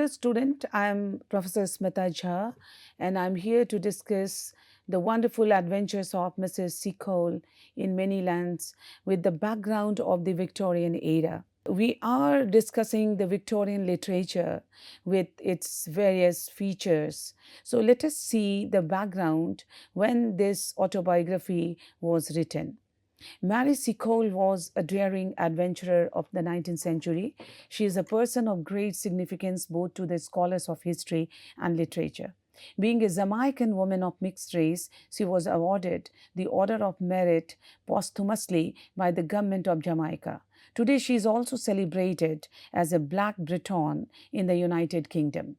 Hello, student. I'm Professor Smita Jha, and I'm here to discuss the wonderful adventures of Mrs. Seacole in many lands with the background of the Victorian era. We are discussing the Victorian literature with its various features. So let us see the background when this autobiography was written. Mary Seacole was a daring adventurer of the 19th century. She is a person of great significance both to the scholars of history and literature. Being a Jamaican woman of mixed race, she was awarded the Order of Merit posthumously by the government of Jamaica. Today, she is also celebrated as a Black Briton in the United Kingdom.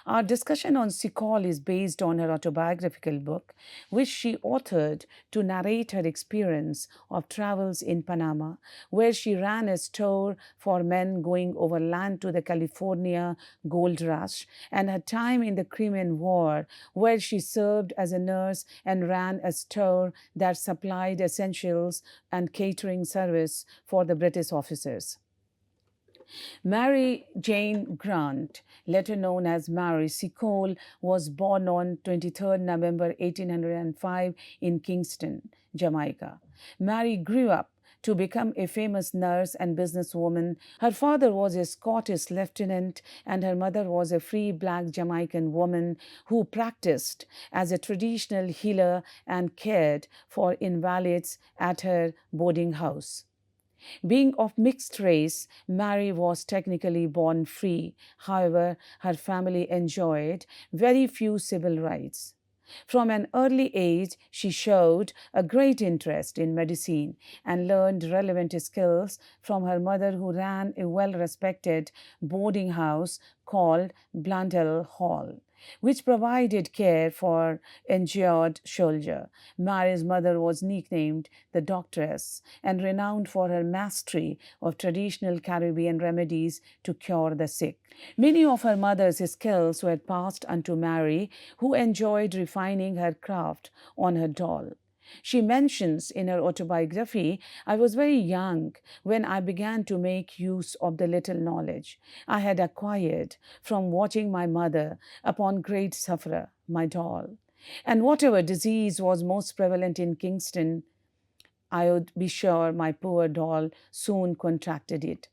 Our discussion on Seacole is based on her autobiographical book, which she authored to narrate her experience of travels in Panama, where she ran a store for men going overland to the California gold rush, and her time in the Crimean War, where she served as a nurse and ran a store that supplied essentials and catering service for the British officers. Mary Jane Grant, later known as Mary Seacole, was born on 23rd November 1805 in Kingston, Jamaica. Mary grew up to become a famous nurse and businesswoman. Her father was a Scottish lieutenant, and her mother was a free black Jamaican woman who practiced as a traditional healer and cared for invalids at her boarding house. Being of mixed race, Mary was technically born free. However, her family enjoyed very few civil rights. From an early age, she showed a great interest in medicine and learned relevant skills from her mother, who ran a well respected boarding house called Blundell Hall, which provided care for injured soldiers. Mary's mother was nicknamed the Doctress and renowned for her mastery of traditional Caribbean remedies to cure the sick. Many of her mother's skills were passed on to Mary, who enjoyed refining her craft on her doll. She mentions in her autobiography, I was very young when I began to make use of the little knowledge I had acquired from watching my mother upon great sufferer, my doll. And whatever disease was most prevalent in Kingston, I would be sure my poor doll soon contracted it.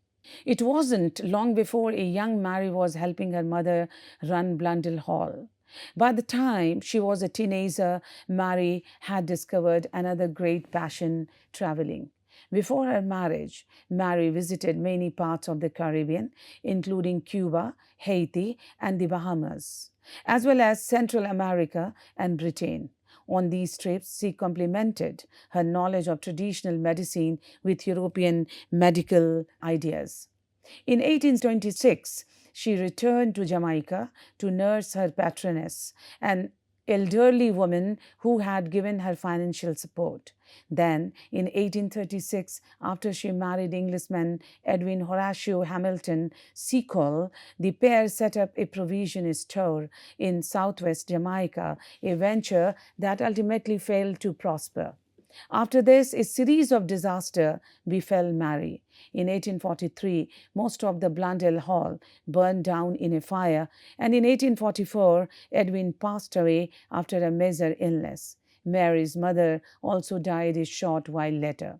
It wasn't long before a young Mary was helping her mother run Blundell Hall. By the time she was a teenager, Mary had discovered another great passion, traveling. Before her marriage, Mary visited many parts of the Caribbean, including Cuba, Haiti, and the Bahamas, as well as Central America and Britain. On these trips, she complemented her knowledge of traditional medicine with European medical ideas. In 1826, she returned to Jamaica to nurse her patroness, an elderly woman who had given her financial support. Then, in 1836, after she married Englishman Edwin Horatio Hamilton Seacole, the pair set up a provision store in southwest Jamaica, a venture that ultimately failed to prosper. After this, a series of disasters befell Mary. In 1843, most of the Blundell Hall burned down in a fire, and in 1844, Edwin passed away after a major illness. Mary's mother also died a short while later.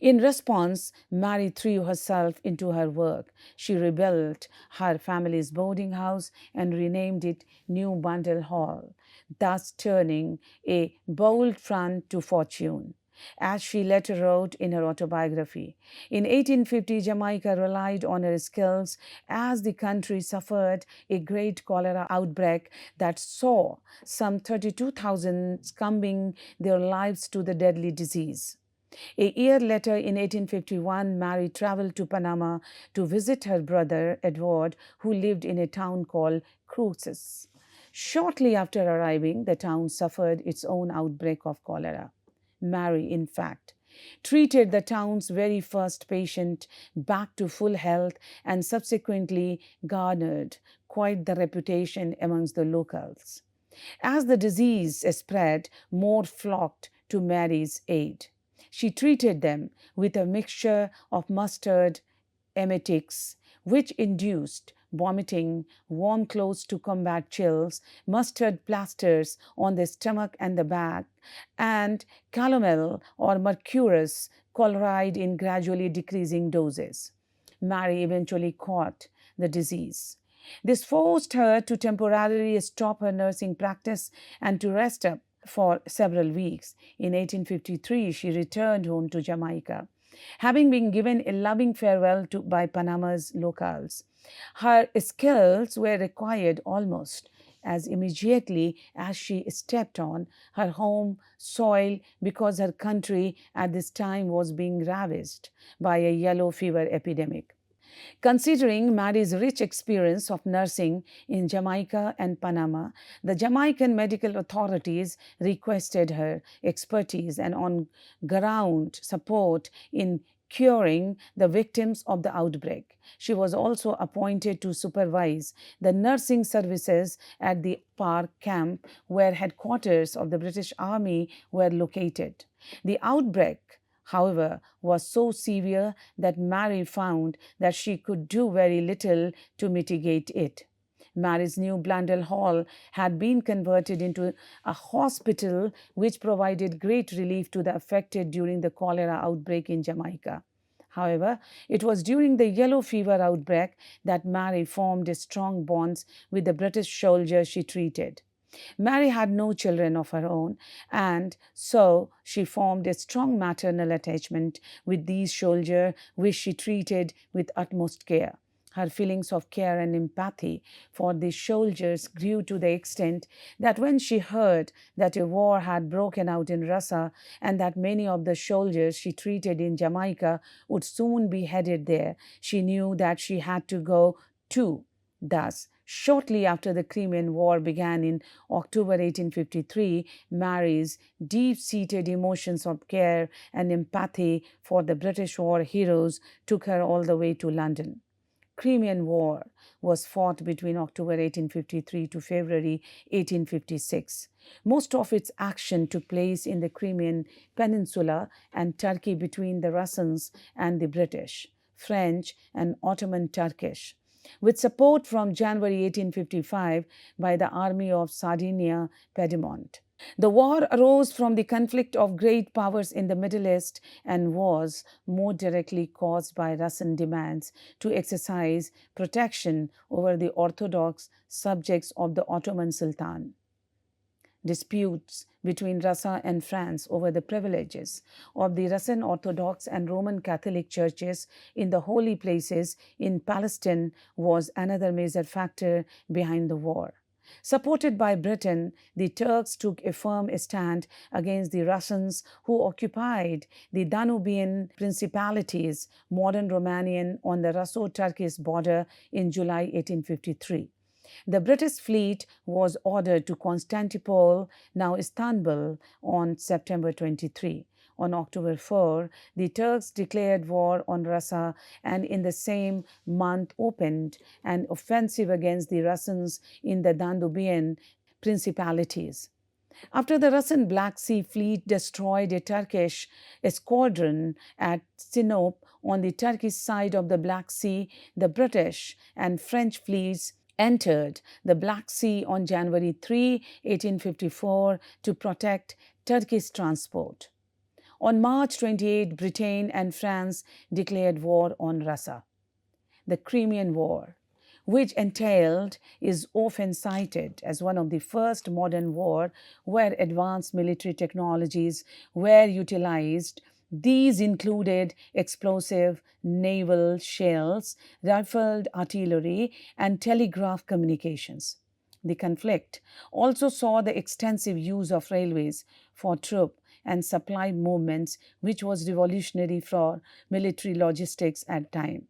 In response, Mary threw herself into her work. She rebuilt her family's boarding house and renamed it New Blundell Hall, thus turning a bold front to fortune. As she later wrote in her autobiography, in 1850, Jamaica relied on her skills as the country suffered a great cholera outbreak that saw some 32,000 succumbing their lives to the deadly disease. A year later, in 1851, Mary traveled to Panama to visit her brother, Edward, who lived in a town called Cruces. Shortly after arriving, the town suffered its own outbreak of cholera. Mary, in fact, treated the town's very first patient back to full health and subsequently garnered quite the reputation amongst the locals. As the disease spread, more flocked to Mary's aid. She treated them with a mixture of mustard emetics, which induced vomiting, warm clothes to combat chills, mustard plasters on the stomach and the back, and calomel or mercurous chloride in gradually decreasing doses. Mary eventually caught the disease. This forced her to temporarily stop her nursing practice and to rest up for several weeks. In 1853, she returned home to Jamaica, having been given a loving farewell by Panama's locals. Her skills were required almost as immediately as she stepped on her home soil because her country at this time was being ravaged by a yellow fever epidemic. Considering Mary's rich experience of nursing in Jamaica and Panama, the Jamaican medical authorities requested her expertise and on ground support in curing the victims of the outbreak. She was also appointed to supervise the nursing services at the Park camp where headquarters of the British Army were located. The outbreak, however, was so severe that Mary found that she could do very little to mitigate it. Mary's new Blundell Hall had been converted into a hospital which provided great relief to the affected during the cholera outbreak in Jamaica. However, it was during the yellow fever outbreak that Mary formed strong bonds with the British soldiers she treated. Mary had no children of her own, and so she formed a strong maternal attachment with these soldiers, which she treated with utmost care. Her feelings of care and empathy for the soldiers grew to the extent that when she heard that a war had broken out in Russia and that many of the soldiers she treated in Jamaica would soon be headed there, she knew that she had to go too. Thus, shortly after the Crimean War began in October 1853, Mary's deep-seated emotions of care and empathy for the British war heroes took her all the way to London. Crimean War was fought between October 1853 to February 1856. Most of its action took place in the Crimean Peninsula and Turkey between the Russians and the British, French, and Ottoman Turkish, with support from January 1855 by the Army of Sardinia Piedmont. The war arose from the conflict of great powers in the Middle East and was more directly caused by Russian demands to exercise protection over the Orthodox subjects of the Ottoman Sultan. Disputes between Russia and France over the privileges of the Russian Orthodox and Roman Catholic churches in the holy places in Palestine was another major factor behind the war. Supported by Britain, the Turks took a firm stand against the Russians who occupied the Danubian principalities, modern Romanian, on the Russo-Turkish border in July 1853. The British fleet was ordered to Constantinople, now Istanbul, on September 23. On October 4, the Turks declared war on Russia and in the same month opened an offensive against the Russians in the Danubian principalities. After the Russian Black Sea Fleet destroyed a Turkish squadron at Sinop on the Turkish side of the Black Sea, the British and French fleets entered the Black Sea on January 3, 1854 to protect Turkish transport. On March 28, Britain and France declared war on Russia. The Crimean War, which entailed, is often cited as one of the first modern wars where advanced military technologies were utilized. These included explosive naval shells, rifled artillery, and telegraph communications. The conflict also saw the extensive use of railways for troop and supply movements, which was revolutionary for military logistics at the time.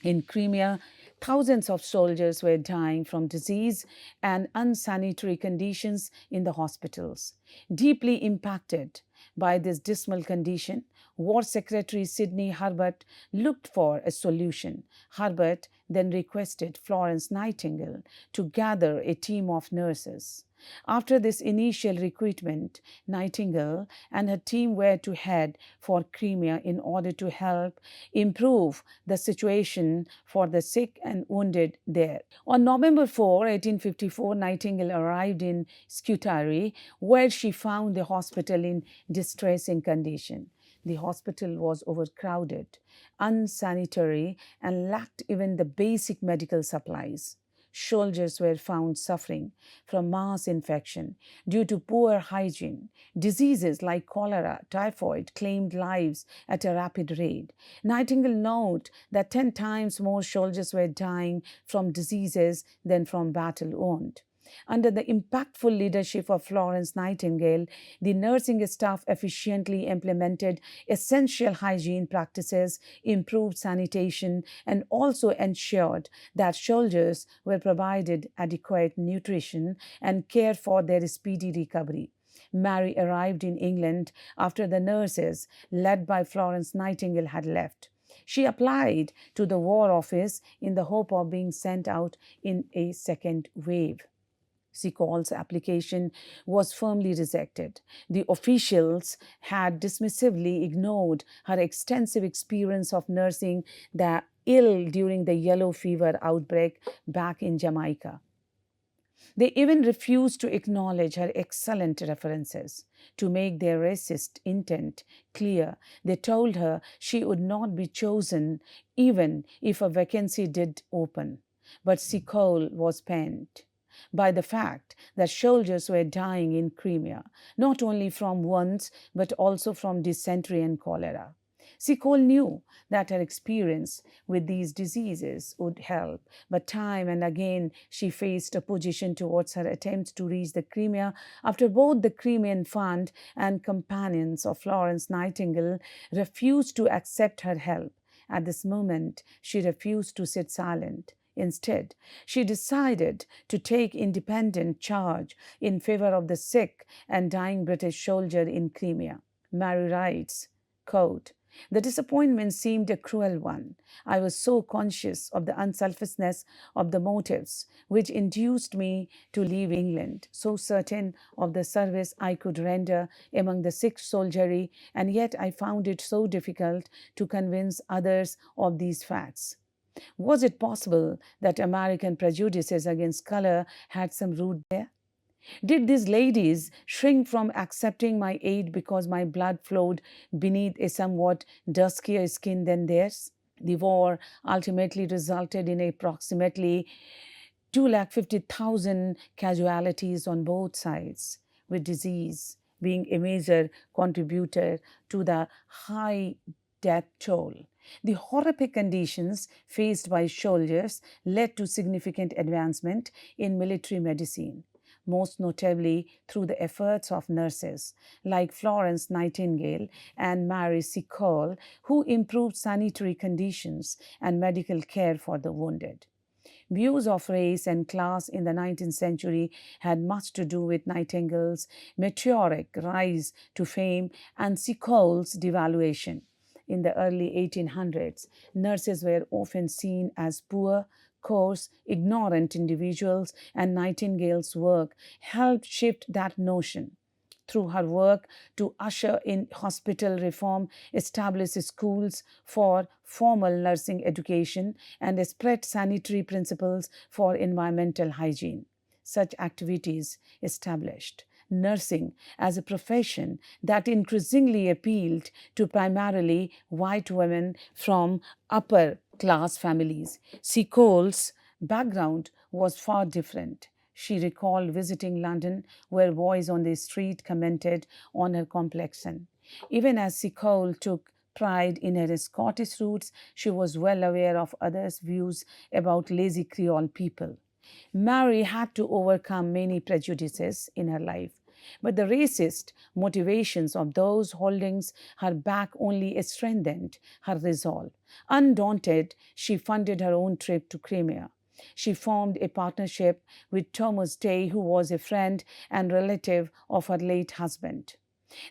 In Crimea, thousands of soldiers were dying from disease and unsanitary conditions in the hospitals. Deeply impacted by this dismal condition, War Secretary Sidney Herbert looked for a solution. Herbert then requested Florence Nightingale to gather a team of nurses. After this initial recruitment, Nightingale and her team were to head for Crimea in order to help improve the situation for the sick and wounded there. On November 4, 1854, Nightingale arrived in Scutari, where she found the hospital in distressing condition. The hospital was overcrowded, unsanitary, and lacked even the basic medical supplies. Soldiers were found suffering from mass infection due to poor hygiene. Diseases like cholera, typhoid claimed lives at a rapid rate. Nightingale noted that 10 times more soldiers were dying from diseases than from battle wound. Under the impactful leadership of Florence Nightingale, the nursing staff efficiently implemented essential hygiene practices, improved sanitation, and also ensured that soldiers were provided adequate nutrition and care for their speedy recovery. Mary arrived in England after the nurses, led by Florence Nightingale, had left. She applied to the War Office in the hope of being sent out in a second wave. Seacole's application was firmly rejected. The officials had dismissively ignored her extensive experience of nursing the ill during the yellow fever outbreak back in Jamaica. They even refused to acknowledge her excellent references. To make their racist intent clear, they told her she would not be chosen even if a vacancy did open. But Seacole was pained by the fact that soldiers were dying in Crimea, not only from wounds but also from dysentery and cholera. Seacole knew that her experience with these diseases would help, but time and again she faced opposition towards her attempts to reach the Crimea after both the Crimean Fund and companions of Florence Nightingale refused to accept her help. At this moment, she refused to sit silent. Instead, she decided to take independent charge in favor of the sick and dying British soldier in Crimea. Mary writes, quote, "The disappointment seemed a cruel one. I was so conscious of the unselfishness of the motives which induced me to leave England, so certain of the service I could render among the sick soldiery, and yet I found it so difficult to convince others of these facts. Was it possible that American prejudices against color had some root there? Did these ladies shrink from accepting my aid because my blood flowed beneath a somewhat duskier skin than theirs? The war ultimately resulted in approximately 250,000 casualties on both sides, with disease being a major contributor to the high death toll. The horrific conditions faced by soldiers led to significant advancement in military medicine, most notably through the efforts of nurses like Florence Nightingale and Mary Seacole, who improved sanitary conditions and medical care for the wounded. Views of race and class in the 19th century had much to do with Nightingale's meteoric rise to fame and Seacole's devaluation. In the early 1800s, nurses were often seen as poor, coarse, ignorant individuals, and Nightingale's work helped shift that notion. Through her work to usher in hospital reform, establish schools for formal nursing education, and spread sanitary principles for environmental hygiene. Such activities established nursing as a profession that increasingly appealed to primarily white women from upper class families. Seacole's background was far different. She recalled visiting London, where boys on the street commented on her complexion. Even as Seacole took pride in her Scottish roots, she was well aware of others' views about lazy Creole people. Mary had to overcome many prejudices in her life, but the racist motivations of those holding her back only strengthened her resolve. Undaunted, she funded her own trip to Crimea. She formed a partnership with Thomas Day, who was a friend and relative of her late husband.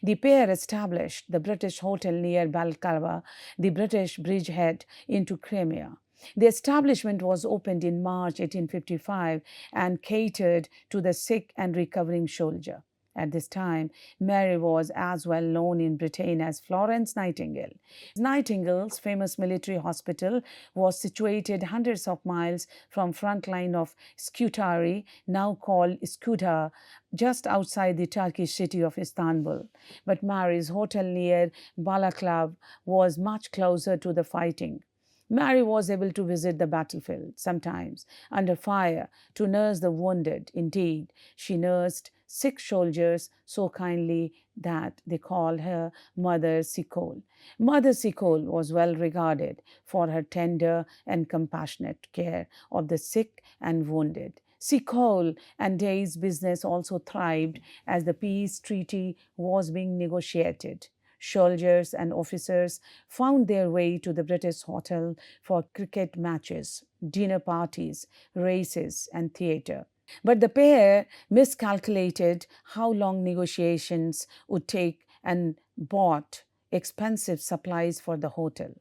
The pair established the British Hotel near Balaclava, the British bridgehead into Crimea. The establishment was opened in March 1855 and catered to the sick and recovering soldier. At this time, Mary was as well known in Britain as Florence Nightingale. Nightingale's famous military hospital was situated hundreds of miles from front line of Scutari, now called Skudar, just outside the Turkish city of Istanbul. But Mary's hotel near Balaklav was much closer to the fighting. Mary was able to visit the battlefield, sometimes under fire, to nurse the wounded. Indeed, she nursed sick soldiers so kindly that they called her Mother Seacole. Mother Seacole was well regarded for her tender and compassionate care of the sick and wounded. Seacole and Day's business also thrived as the peace treaty was being negotiated. Soldiers and officers found their way to the British hotel for cricket matches, dinner parties, races, and theatre. But the pair miscalculated how long negotiations would take and bought expensive supplies for the hotel.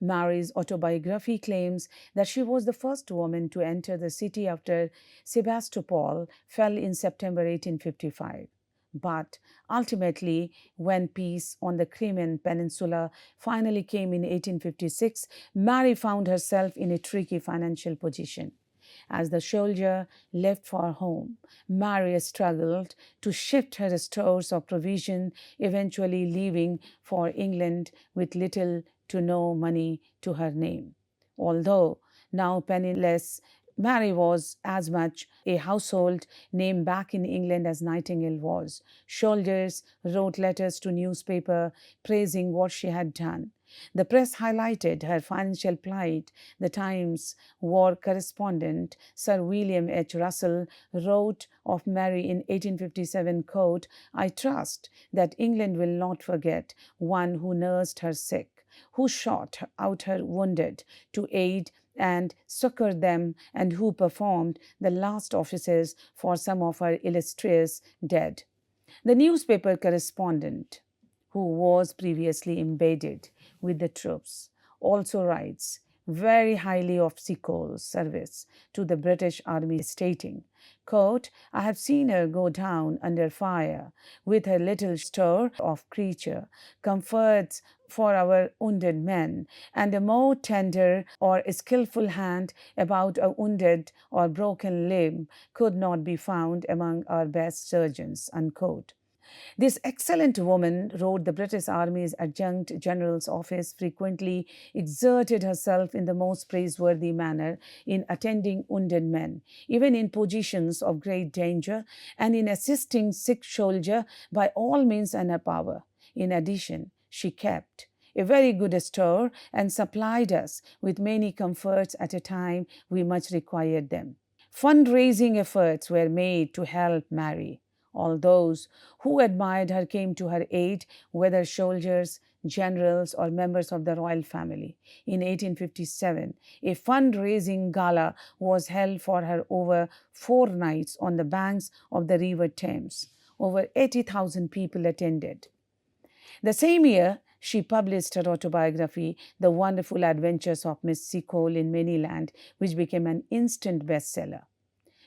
Mary's autobiography claims that she was the first woman to enter the city after Sebastopol fell in September 1855. But ultimately, when peace on the Crimean Peninsula finally came in 1856, Mary found herself in a tricky financial position. As the soldier left for home, Mary struggled to shift her stores of provision, eventually leaving for England with little to no money to her name. Although now penniless, Mary was as much a household name back in England as Nightingale was. Soldiers wrote letters to newspaper praising what she had done. The press highlighted her financial plight. The Times war correspondent Sir William H. Russell wrote of Mary in 1857, quote, "I trust that England will not forget one who nursed her sick, who shot out her wounded to aid and succor them, and who performed the last offices for some of our illustrious dead." The newspaper correspondent, who was previously embedded with the troops, also writes very highly of Seacole's service to the British Army, stating, quote, "I have seen her go down under fire with her little store of creature comforts for our wounded men, and a more tender or skillful hand about a wounded or broken limb could not be found among our best surgeons," unquote. This excellent woman, wrote the British Army's Adjutant General's Office, frequently exerted herself in the most praiseworthy manner in attending wounded men, even in positions of great danger, and in assisting sick soldiers by all means in her power. In addition, she kept a very good store and supplied us with many comforts at a time we much required them. Fundraising efforts were made to help Mary. All those who admired her came to her aid, whether soldiers, generals, or members of the royal family. In 1857, a fundraising gala was held for her over 4 nights on the banks of the River Thames. Over 80,000 people attended. The same year, she published her autobiography, The Wonderful Adventures of Miss Seacole in Manyland, which became an instant bestseller.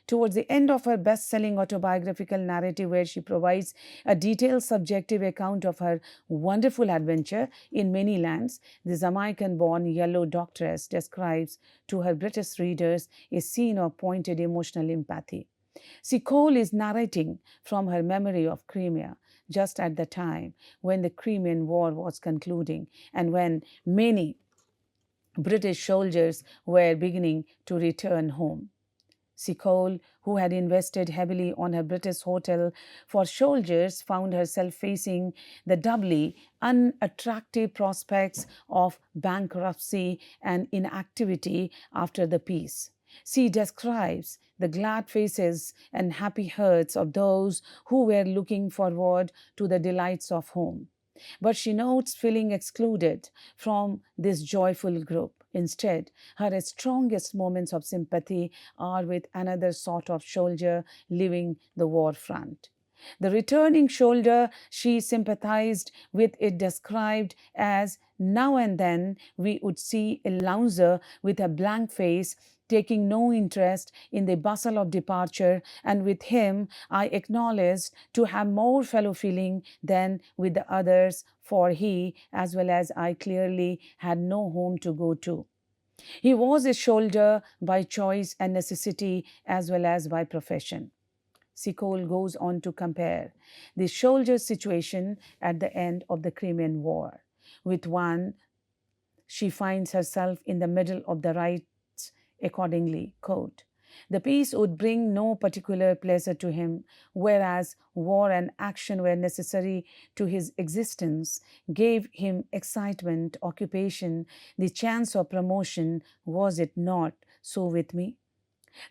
Towards the end of her best-selling autobiographical narrative, where she provides a detailed subjective account of her wonderful adventure in many lands, the Jamaican-born Yellow Doctress describes to her British readers a scene of pointed emotional empathy. Seacole is narrating from her memory of Crimea, just at the time when the Crimean War was concluding and when many British soldiers were beginning to return home. Seacole, who had invested heavily on her British hotel for soldiers, found herself facing the doubly unattractive prospects of bankruptcy and inactivity after the peace. She describes the glad faces and happy hearts of those who were looking forward to the delights of home. But she notes feeling excluded from this joyful group. Instead, her strongest moments of sympathy are with another sort of soldier leaving the war front. The returning soldier she sympathized with is described as Now and then we would see a lounger with a blank face, taking no interest in the bustle of departure, and with him I acknowledged to have more fellow feeling than with the others, for he, as well as I, clearly had no home to go to. He was a soldier by choice and necessity as well as by profession. Seacole goes on to compare the soldier's situation at the end of the Crimean War with one she finds herself in the middle of the rights accordingly. Quote, the peace would bring no particular pleasure to him, whereas war and action were necessary to his existence, gave him excitement, occupation, the chance of promotion. Was it not so with me?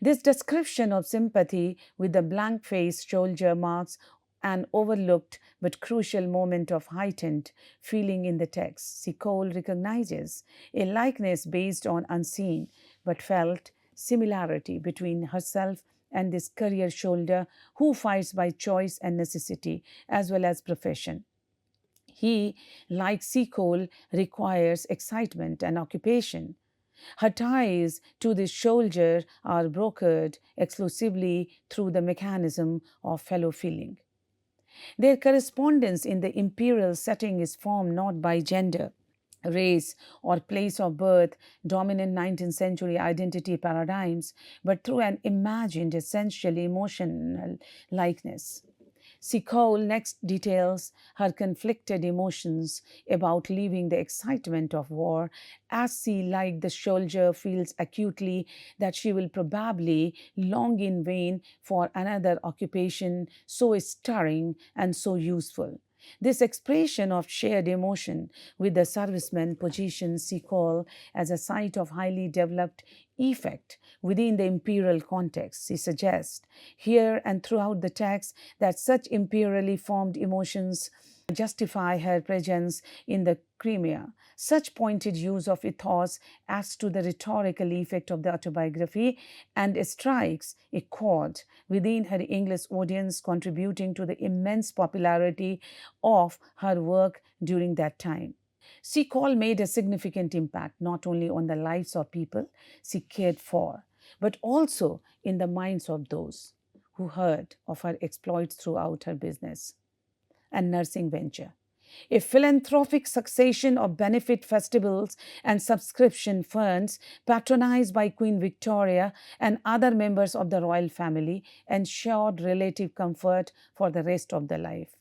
This description of sympathy with the blank faced soldier marks an overlooked but crucial moment of heightened feeling in the text. Seacole recognizes a likeness based on unseen but felt similarity between herself and this career soldier who fights by choice and necessity as well as profession. He, like Seacole, requires excitement and occupation. Her ties to this soldier are brokered exclusively through the mechanism of fellow feeling. Their correspondence in the imperial setting is formed not by gender, race, or place of birth, dominant 19th century identity paradigms, but through an imagined, essentially emotional likeness. Seacole next details her conflicted emotions about leaving the excitement of war, as she, like the soldier, feels acutely that she will probably long in vain for another occupation so stirring and so useful. This expression of shared emotion with the serviceman positions Seacole as a site of highly developed effect within the imperial context. She suggests here and throughout the text that such imperially formed emotions justify her presence in the Crimea. Such pointed use of ethos adds to the rhetorical effect of the autobiography and strikes a chord within her English audience, contributing to the immense popularity of her work during that time. Seacole made a significant impact not only on the lives of people she cared for, but also in the minds of those who heard of her exploits throughout her business and nursing venture. A philanthropic succession of benefit festivals and subscription funds patronized by Queen Victoria and other members of the royal family ensured relative comfort for the rest of their life.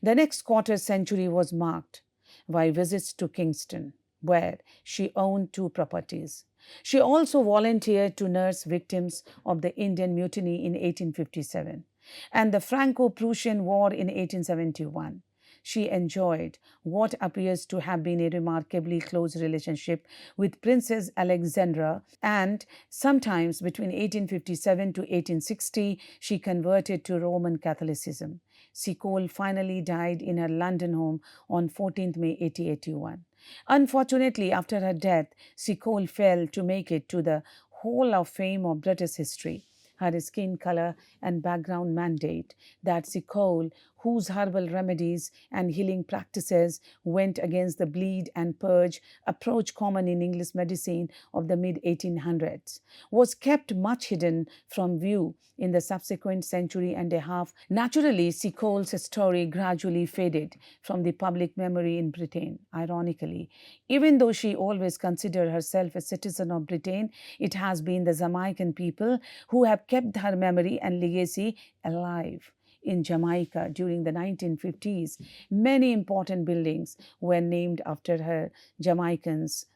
The next quarter century was marked by visits to Kingston, where she owned two properties. She also volunteered to nurse victims of the Indian Mutiny in 1857 and the Franco-Prussian War in 1871. She enjoyed what appears to have been a remarkably close relationship with Princess Alexandra, and sometimes between 1857 to 1860 she converted to Roman Catholicism. Seacole finally died in her London home on 14th May 1881. Unfortunately, after her death, Seacole failed to make it to the Hall of Fame of British history. Her skin color and background mandate that Seacole, whose herbal remedies and healing practices went against the bleed and purge approach common in English medicine of the mid 1800s, was kept much hidden from view in the subsequent century and a half. Naturally, Seacole's story gradually faded from the public memory in Britain. Ironically, even though she always considered herself a citizen of Britain, it has been the Jamaican people who have kept her memory and legacy alive. In Jamaica during the 1950s, many important buildings were named after her. Jamaicans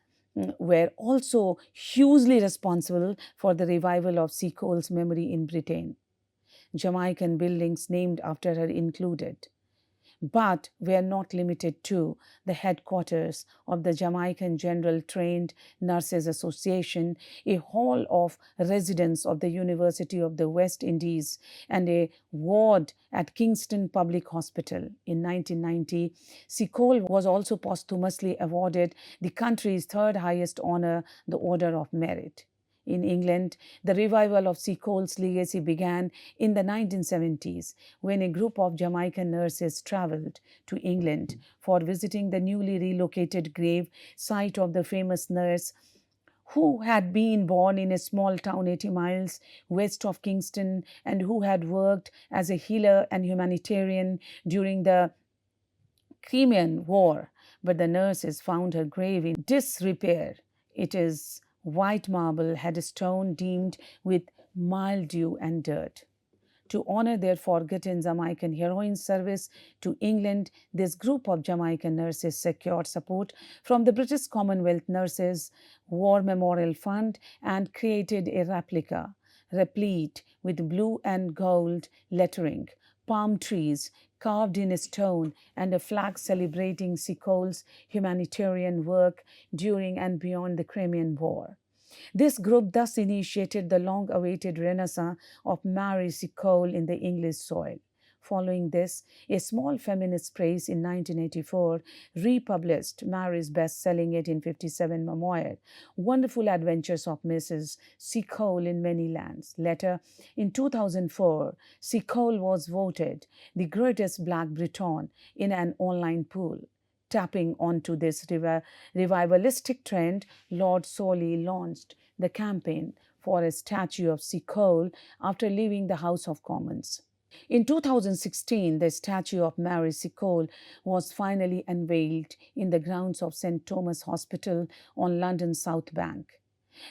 were also hugely responsible for the revival of Seacole's memory in Britain. Jamaican buildings named after her included, but were not limited to, the headquarters of the Jamaican General Trained Nurses Association, a hall of residence of the University of the West Indies, and a ward at Kingston Public Hospital. In 1990, Seacole was also posthumously awarded the country's third highest honor, the Order of Merit. In England, the revival of Seacole's legacy began in the 1970s when a group of Jamaican nurses traveled to England for visiting the newly relocated grave site of the famous nurse who had been born in a small town 80 miles west of Kingston and who had worked as a healer and humanitarian during the Crimean War. But the nurses found her grave in disrepair. It is white marble headstone deemed with mildew and dirt. To honor their forgotten Jamaican heroines' service to England, this group of Jamaican nurses secured support from the British Commonwealth Nurses War Memorial Fund and created a replica replete with blue and gold lettering, palm trees carved in stone, and a flag celebrating Seacole's humanitarian work during and beyond the Crimean War. This group thus initiated the long awaited renaissance of Mary Seacole in the English soil. Following this, a small feminist press in 1984 republished Mary's best selling 1857 memoir, Wonderful Adventures of Mrs. Seacole in Many Lands. Later, in 2004, Seacole was voted the greatest Black Briton in an online poll. Tapping onto this revivalistic trend, Lord Solly launched the campaign for a statue of Seacole after leaving the House of Commons. In 2016, the statue of Mary Seacole was finally unveiled in the grounds of St. Thomas Hospital on London's South Bank.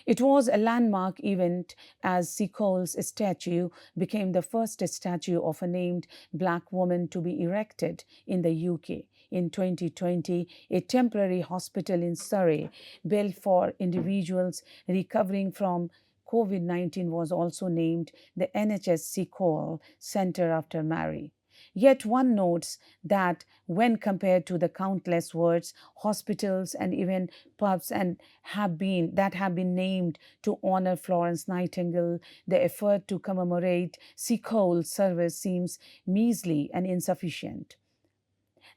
It was a landmark event as Seacole's statue became the first statue of a named Black woman to be erected in the UK. In 2020, a temporary hospital in Surrey built for individuals recovering from COVID-19 was also named the NHS Seacole Centre after Mary. Yet one notes that when compared to the countless wards, hospitals, and even pubs have been named to honor Florence Nightingale, the effort to commemorate Seacole's service seems measly and insufficient.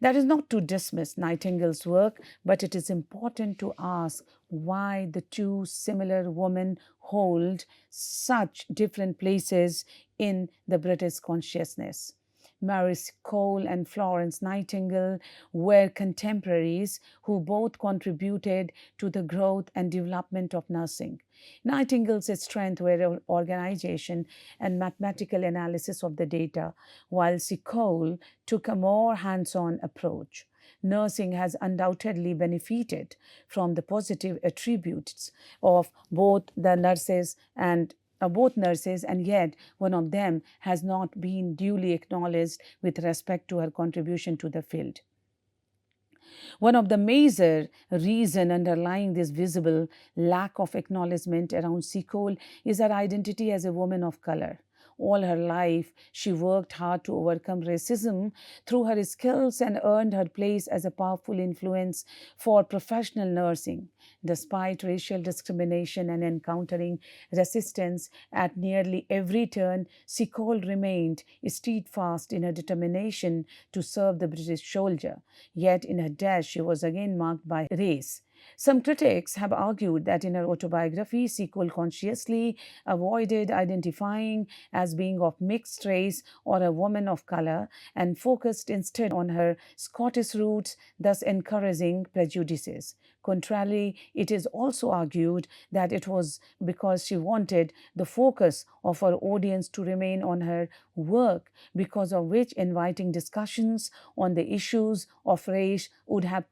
That is not to dismiss Nightingale's work, but it is important to ask why the two similar women hold such different places in the British consciousness. Mary Seacole and Florence Nightingale were contemporaries who both contributed to the growth and development of nursing. Nightingale's strength were organization and mathematical analysis of the data, while Seacole took a more hands-on approach. Nursing has undoubtedly benefited from the positive attributes of both nurses, and yet one of them has not been duly acknowledged with respect to her contribution to the field. One of the major reasons underlying this visible lack of acknowledgement around Seacole is her identity as a woman of color. All her life, she worked hard to overcome racism through her skills and earned her place as a powerful influence for professional nursing. Despite racial discrimination and encountering resistance at nearly every turn, Seacole remained steadfast in her determination to serve the British soldier. Yet in her death, she was again marked by race. Some critics have argued that in her autobiography, Seacole consciously avoided identifying as being of mixed race or a woman of color and focused instead on her Scottish roots, thus encouraging prejudices. Contrarily, it is also argued that it was because she wanted the focus of her audience to remain on her work, because of which inviting discussions on the issues of race would have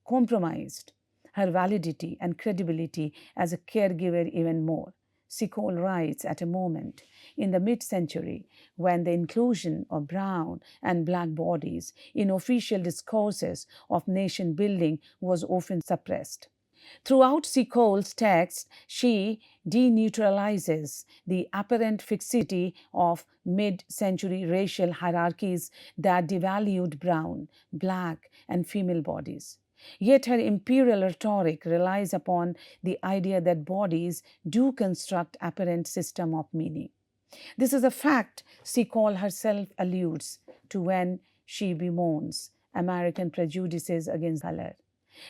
compromised her validity and credibility as a caregiver even more. Seacole writes at a moment in the mid-century when the inclusion of brown and black bodies in official discourses of nation building was often suppressed. Throughout Seacole's text, she deneutralizes the apparent fixity of mid-century racial hierarchies that devalued brown, black, and female bodies. Yet her imperial rhetoric relies upon the idea that bodies do construct apparent system of meaning. This is a fact Seacole herself alludes to when she bemoans American prejudices against color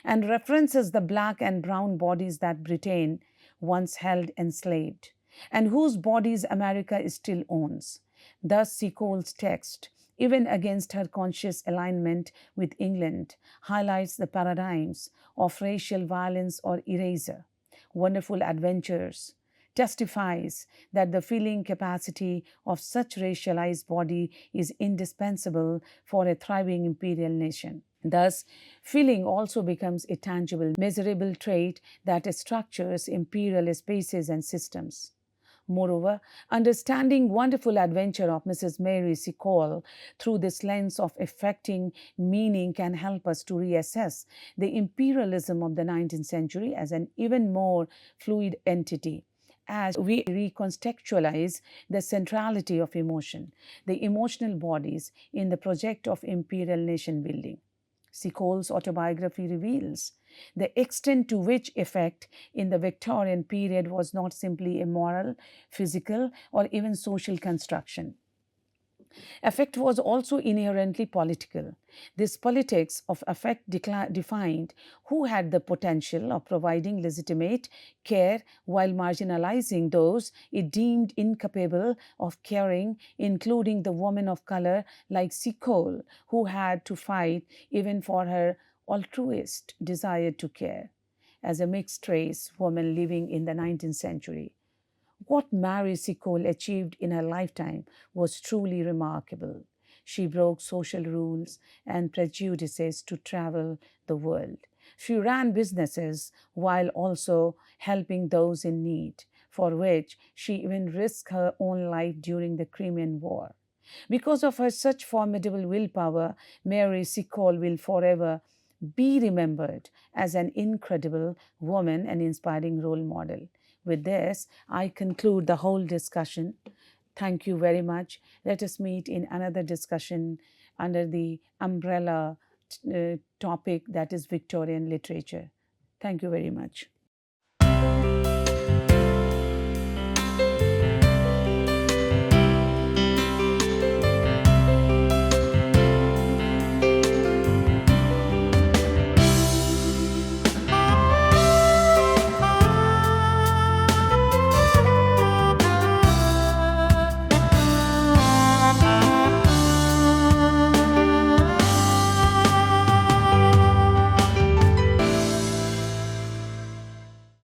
and references the black and brown bodies that Britain once held enslaved, and whose bodies America still owns. Thus, Seacole's text, even against her conscious alignment with England, highlights the paradigms of racial violence or erasure. Wonderful Adventures testifies that the feeling capacity of such racialized body is indispensable for a thriving imperial nation. Thus, feeling also becomes a tangible, measurable trait that structures imperial spaces and systems. Moreover, understanding wonderful adventure of Mrs. Mary Seacole through this lens of affecting meaning can help us to reassess the imperialism of the 19th century as an even more fluid entity. As we recontextualize the centrality of emotion, the emotional bodies in the project of imperial nation building. Seacole's autobiography reveals the extent to which effect in the Victorian period was not simply a moral, physical, or even social construction. Affect was also inherently political. This politics of affect defined who had the potential of providing legitimate care while marginalizing those it deemed incapable of caring, including the woman of color like Seacole, who had to fight even for her altruist desire to care. As a mixed race woman living in the 19th century, what Mary Seacole achieved in her lifetime was truly remarkable. She broke social rules and prejudices to travel the world. She ran businesses while also helping those in need, for which she even risked her own life during the Crimean War. Because of her such formidable willpower, Mary Seacole will forever be remembered as an incredible woman and inspiring role model. With this, I conclude the whole discussion. Thank you very much. Let us meet in another discussion under the umbrella topic that is Victorian literature. Thank you very much.